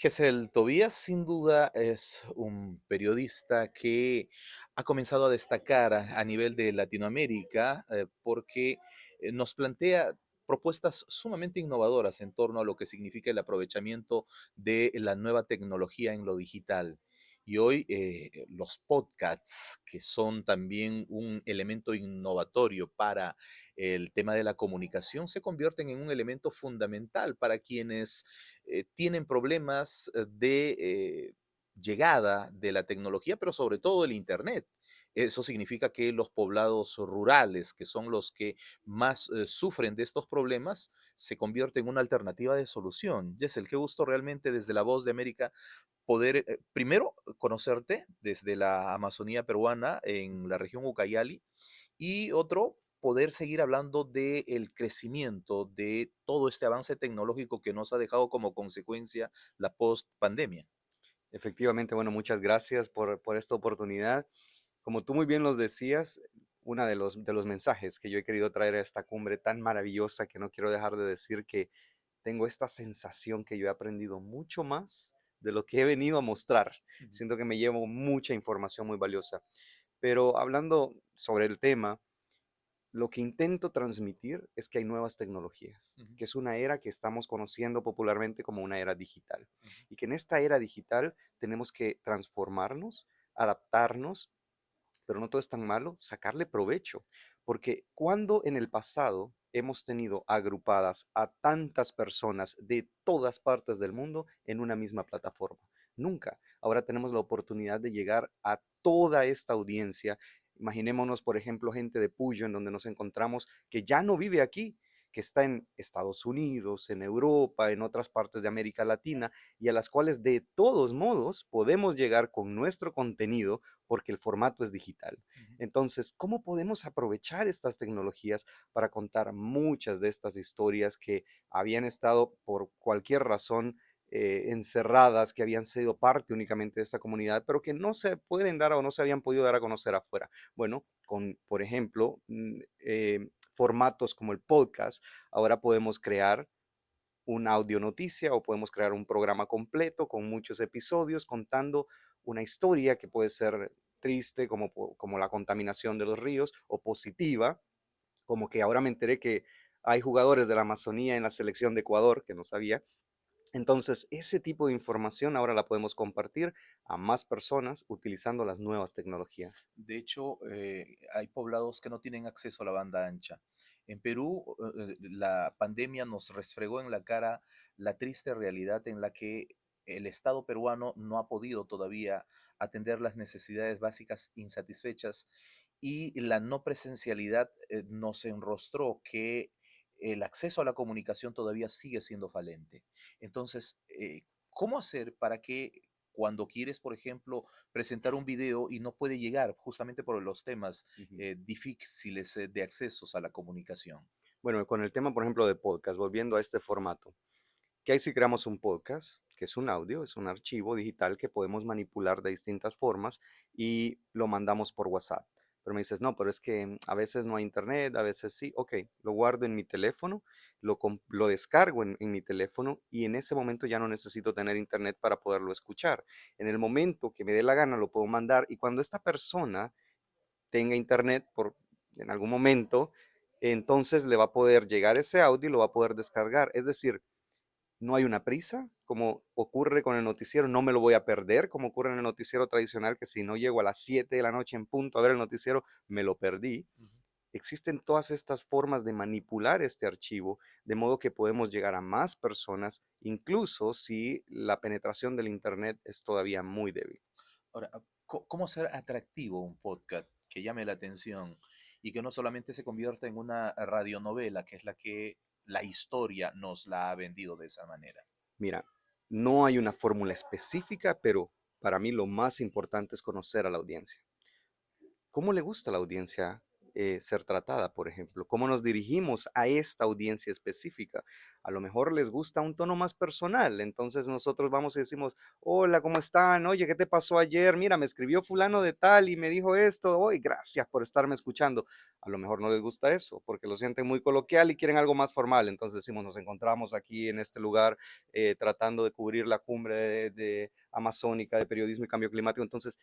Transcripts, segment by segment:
Gesell Tobías sin duda es un periodista que ha comenzado a destacar a nivel de Latinoamérica porque nos plantea propuestas sumamente innovadoras en torno a lo que significa el aprovechamiento de la nueva tecnología en lo digital. Y hoy los podcasts, que son también un elemento innovatorio para el tema de la comunicación, se convierten en un elemento fundamental para quienes tienen problemas de llegada de la tecnología, pero sobre todo el Internet. Eso significa que los poblados rurales, que son los que más sufren de estos problemas, se convierten en una alternativa de solución. Jessel, qué gusto realmente desde La Voz de América poder, primero, conocerte desde la Amazonía peruana en la región Ucayali y otro, poder seguir hablando del crecimiento de todo este avance tecnológico que nos ha dejado como consecuencia la post-pandemia. Efectivamente, bueno, muchas gracias por esta oportunidad. Como tú muy bien los decías, uno de los mensajes que yo he querido traer a esta cumbre tan maravillosa que no quiero dejar de decir que tengo esta sensación que yo he aprendido mucho más de lo que he venido a mostrar. Ujú, Siento que me llevo mucha información muy valiosa. Pero hablando sobre el tema, lo que intento transmitir es que hay nuevas tecnologías, ujú, que es una era que estamos conociendo popularmente como una era digital, ujú. y que en esta era digital tenemos que transformarnos, adaptarnos, pero no todo es tan malo, sacarle provecho, porque cuando en el pasado hemos tenido agrupadas a tantas personas de todas partes del mundo en una misma plataforma, nunca. Ahora tenemos la oportunidad de llegar a toda esta audiencia. Imaginémonos, por ejemplo, gente de Puyo, en donde nos encontramos, que ya no vive aquí, que está en Estados Unidos, en Europa, en otras partes de América Latina, y a las cuales de todos modos podemos llegar con nuestro contenido porque el formato es digital. Ujú. Entonces, ¿cómo podemos aprovechar estas tecnologías para contar muchas de estas historias que habían estado por cualquier razón encerradas, que habían sido parte únicamente de esta comunidad, pero que no se pueden dar o no se habían podido dar a conocer afuera? Bueno, con, por ejemplo, formatos como el podcast, ahora podemos crear una audionoticia o podemos crear un programa completo con muchos episodios contando una historia que puede ser triste como la contaminación de los ríos o positiva, como que ahora me enteré que hay jugadores de la Amazonía en la selección de Ecuador, que no sabía. Entonces, ese tipo de información ahora la podemos compartir a más personas utilizando las nuevas tecnologías. De hecho, hay poblados que no tienen acceso a la banda ancha. En Perú, la pandemia nos resfregó en la cara la triste realidad en la que el Estado peruano no ha podido todavía atender las necesidades básicas insatisfechas y la no presencialidad nos enrostró que el acceso a la comunicación todavía sigue siendo falente. Entonces, ¿cómo hacer para que cuando quieres, por ejemplo, presentar un video y no puede llegar justamente por los temas Ujú. difíciles de accesos a la comunicación? Bueno, con el tema, por ejemplo, de podcast, volviendo a este formato. Que ahí si creamos un podcast, que es un audio, es un archivo digital que podemos manipular de distintas formas y lo mandamos por WhatsApp. Pero me dices, no, pero es que a veces no hay internet, a veces sí. Ok, lo guardo en mi teléfono, lo descargo en mi teléfono y en ese momento ya no necesito tener internet para poderlo escuchar. En el momento que me dé la gana lo puedo mandar y cuando esta persona tenga internet en algún momento, entonces le va a poder llegar ese audio y lo va a poder descargar. Es decir, no hay una prisa, como ocurre con el noticiero, no me lo voy a perder, como ocurre en el noticiero tradicional, que si no llego a las 7 de la noche en punto a ver el noticiero, me lo perdí. Ujú. Existen todas estas formas de manipular este archivo, de modo que podemos llegar a más personas, incluso si la penetración del Internet es todavía muy débil. Ahora, ¿cómo hacer atractivo un podcast que llame la atención y que no solamente se convierta en una radionovela, que es la que la historia nos la ha vendido de esa manera? Mira, no hay una fórmula específica, pero para mí lo más importante es conocer a la audiencia. ¿Cómo le gusta a la audiencia ser tratada, por ejemplo. ¿Cómo nos dirigimos a esta audiencia específica? A lo mejor les gusta un tono más personal, entonces nosotros vamos y decimos, hola, ¿cómo están? Oye, ¿qué te pasó ayer? Mira, me escribió fulano de tal y me dijo esto. Oye, gracias por estarme escuchando. A lo mejor no les gusta eso, porque lo sienten muy coloquial y quieren algo más formal. Entonces decimos, nos encontramos aquí en este lugar tratando de cubrir la cumbre de amazónica de periodismo y cambio climático. Entonces,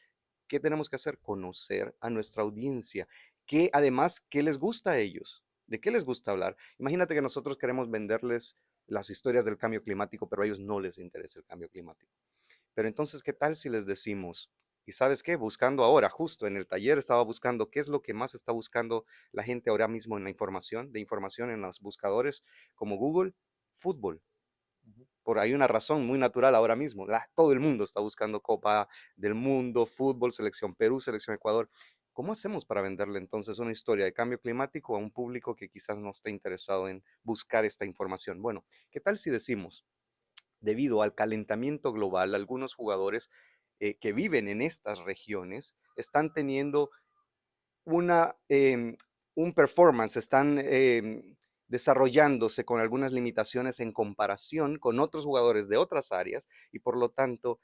¿qué tenemos que hacer? Conocer a nuestra audiencia. ¿Qué además, qué les gusta a ellos? ¿De qué les gusta hablar? Imagínate que nosotros queremos venderles las historias del cambio climático, pero a ellos no les interesa el cambio climático. Pero entonces, ¿qué tal si les decimos, y sabes qué? Buscando ahora, justo en el taller estaba buscando qué es lo que más está buscando la gente ahora mismo en la información, de información en los buscadores como Google, fútbol. Ujú. Por ahí una razón muy natural ahora mismo. Todo el mundo está buscando Copa del Mundo, fútbol, selección Perú, selección Ecuador. ¿Cómo hacemos para venderle entonces una historia de cambio climático a un público que quizás no esté interesado en buscar esta información? Bueno, ¿qué tal si decimos, debido al calentamiento global, algunos jugadores que viven en estas regiones están teniendo una, un performance, están desarrollándose con algunas limitaciones en comparación con otros jugadores de otras áreas y por lo tanto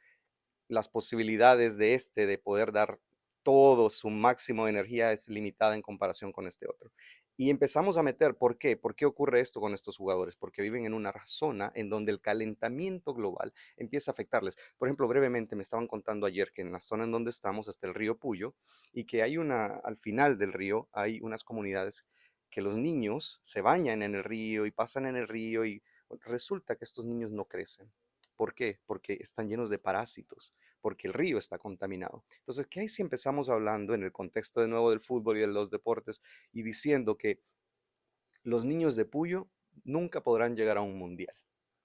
las posibilidades de este de poder dar todo su máximo de energía es limitada en comparación con este otro. Y empezamos a meter, ¿por qué? ¿Por qué ocurre esto con estos jugadores? Porque viven en una zona en donde el calentamiento global empieza a afectarles. Por ejemplo, brevemente me estaban contando ayer que en la zona en donde estamos está el río Puyo y que hay al final del río hay unas comunidades que los niños se bañan en el río y pasan en el río y resulta que estos niños no crecen. ¿Por qué? Porque están llenos de parásitos, porque el río está contaminado. Entonces, ¿qué hay si empezamos hablando en el contexto de nuevo del fútbol y de los deportes y diciendo que los niños de Puyo nunca podrán llegar a un mundial?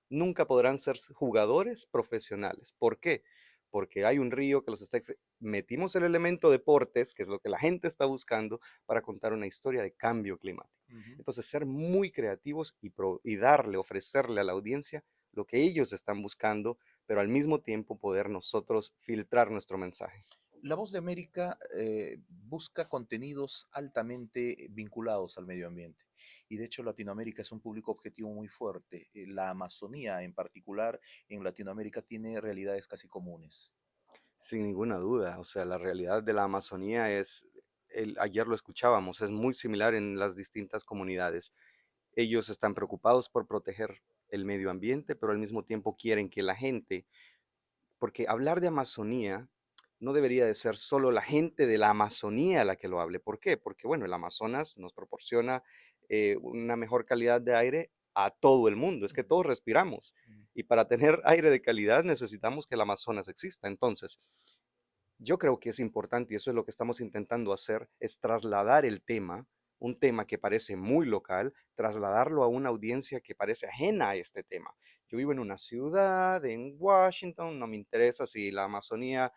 Nunca podrán ser jugadores profesionales. ¿Por qué? Porque hay un río que los está... Metimos el elemento deportes, que es lo que la gente está buscando, para contar una historia de cambio climático. Ujú. Entonces, ser muy creativos y darle, ofrecerle a la audiencia lo que ellos están buscando, pero al mismo tiempo poder nosotros filtrar nuestro mensaje. La Voz de América busca contenidos altamente vinculados al medio ambiente y de hecho Latinoamérica es un público objetivo muy fuerte. La Amazonía en particular en Latinoamérica tiene realidades casi comunes. Sin ninguna duda, o sea, la realidad de la Amazonía es, ayer lo escuchábamos, es muy similar en las distintas comunidades. Ellos están preocupados por proteger el medio ambiente, pero al mismo tiempo quieren que la gente, porque hablar de Amazonía no debería de ser solo la gente de la Amazonía la que lo hable. ¿Por qué? Porque, bueno, el Amazonas nos proporciona una mejor calidad de aire a todo el mundo. Es que Ujú, todos respiramos. ujú. Y para tener aire de calidad necesitamos que el Amazonas exista. Entonces, yo creo que es importante, y eso es lo que estamos intentando hacer, es trasladar el tema, un tema que parece muy local, trasladarlo a una audiencia que parece ajena a este tema. Yo vivo en una ciudad, en Washington, no me interesa si la Amazonía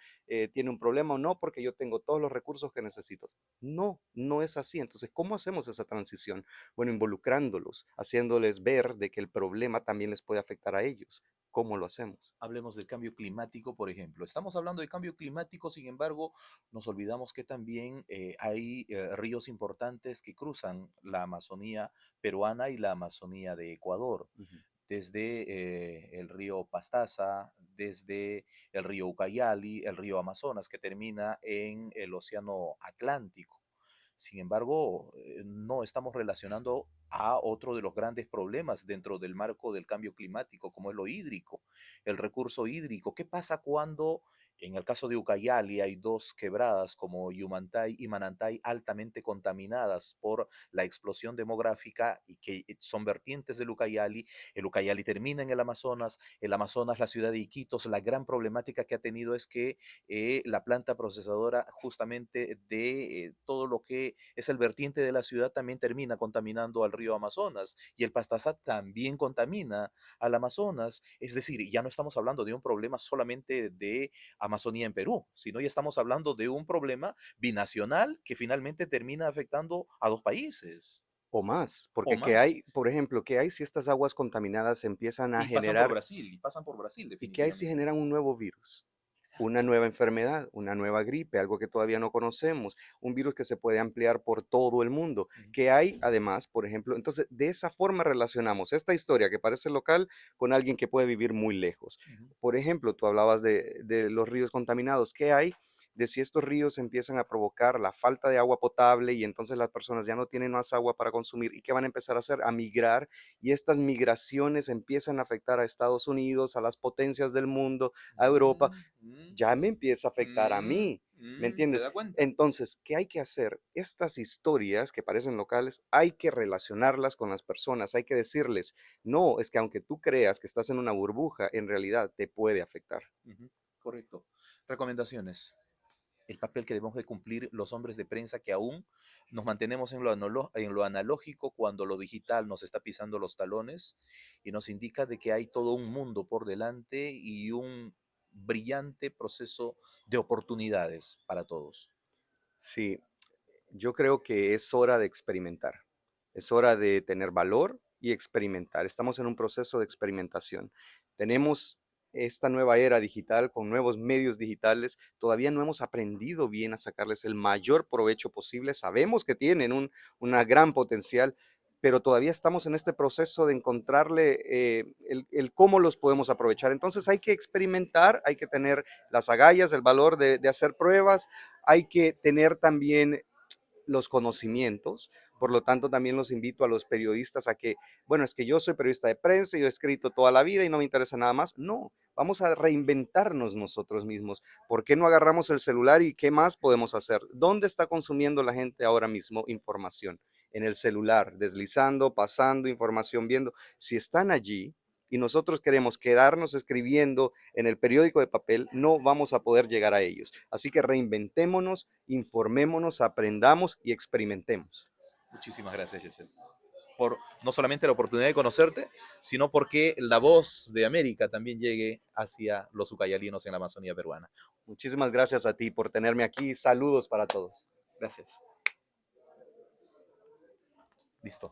tiene un problema o no, porque yo tengo todos los recursos que necesito. No, no es así. Entonces, ¿cómo hacemos esa transición? Bueno, involucrándolos, haciéndoles ver de que el problema también les puede afectar a ellos. ¿Cómo lo hacemos? Hablemos del cambio climático, por ejemplo. Estamos hablando de cambio climático, sin embargo, nos olvidamos que también hay ríos importantes que cruzan la Amazonía peruana y la Amazonía de Ecuador, Ujú. desde el río Pastaza, desde el río Ucayali, el río Amazonas, que termina en el Océano Atlántico. Sin embargo, no estamos relacionando a otro de los grandes problemas dentro del marco del cambio climático, como es lo hídrico, el recurso hídrico. ¿Qué pasa cuando, en el caso de Ucayali, hay dos quebradas como Yumantay y Manantay altamente contaminadas por la explosión demográfica y que son vertientes del Ucayali? El Ucayali termina en el Amazonas, la ciudad de Iquitos, la gran problemática que ha tenido es que la planta procesadora justamente de todo lo que es el vertiente de la ciudad también termina contaminando al río Amazonas y el Pastazat también contamina al Amazonas. Es decir, ya no estamos hablando de un problema solamente de Amazonía en Perú, sino ya estamos hablando de un problema binacional que finalmente termina afectando a dos países O más, o porque ¿qué más. hay, por ejemplo, qué hay si estas aguas contaminadas empiezan a Y pasan por generar, Brasil, y pasan por Brasil y qué hay si definitivamente. generan un nuevo virus? una Exacto. nueva enfermedad, una nueva gripe, algo que todavía no conocemos, un virus que se puede ampliar por todo el mundo, Ujú, que hay además, por ejemplo, entonces de esa forma relacionamos esta historia que parece local con alguien que puede vivir muy lejos. ujú, Por ejemplo, tú hablabas de los ríos contaminados, ¿qué hay? De si estos ríos empiezan a provocar la falta de agua potable y entonces las personas ya no tienen más agua para consumir y qué van a empezar a hacer, a migrar, y estas migraciones empiezan a afectar a Estados Unidos, a las potencias del mundo, a Europa, mm, mm, ya me empieza a afectar a mm, mí, ¿me ¿se entiendes? da cuenta? Entonces, ¿qué hay que hacer? Estas historias que parecen locales, hay que relacionarlas con las personas, hay que decirles, no, es que aunque tú creas que estás en una burbuja, en realidad te puede afectar. Ujú, correcto. Recomendaciones. El papel que debemos de cumplir los hombres de prensa que aún nos mantenemos en lo analógico cuando lo digital nos está pisando los talones y nos indica de que hay todo un mundo por delante y un brillante proceso de oportunidades para todos. Sí, yo creo que es hora de experimentar, es hora de tener valor y experimentar. Estamos en un proceso de experimentación. Tenemos esta nueva era digital con nuevos medios digitales. Todavía no hemos aprendido bien a sacarles el mayor provecho posible. Sabemos que tienen una gran potencial, pero todavía estamos en este proceso de encontrarle el cómo los podemos aprovechar. Entonces hay que experimentar, hay que tener las agallas, el valor de hacer pruebas, hay que tener también los conocimientos. Por lo tanto, también los invito a los periodistas a que, bueno, es que yo soy periodista de prensa, yo he escrito toda la vida y no me interesa nada más. No, vamos a reinventarnos nosotros mismos. ¿Por qué no agarramos el celular y qué más podemos hacer? ¿Dónde está consumiendo la gente ahora mismo información? En el celular, deslizando, pasando información, viendo. Si están allí y nosotros queremos quedarnos escribiendo en el periódico de papel, no vamos a poder llegar a ellos. Así que reinventémonos, informémonos, aprendamos y experimentemos. Muchísimas gracias, Yesel, por no solamente la oportunidad de conocerte, sino porque la voz de América también llegue hacia los ucayalinos en la Amazonía peruana. Muchísimas gracias a ti por tenerme aquí. Saludos para todos. Gracias. Listo.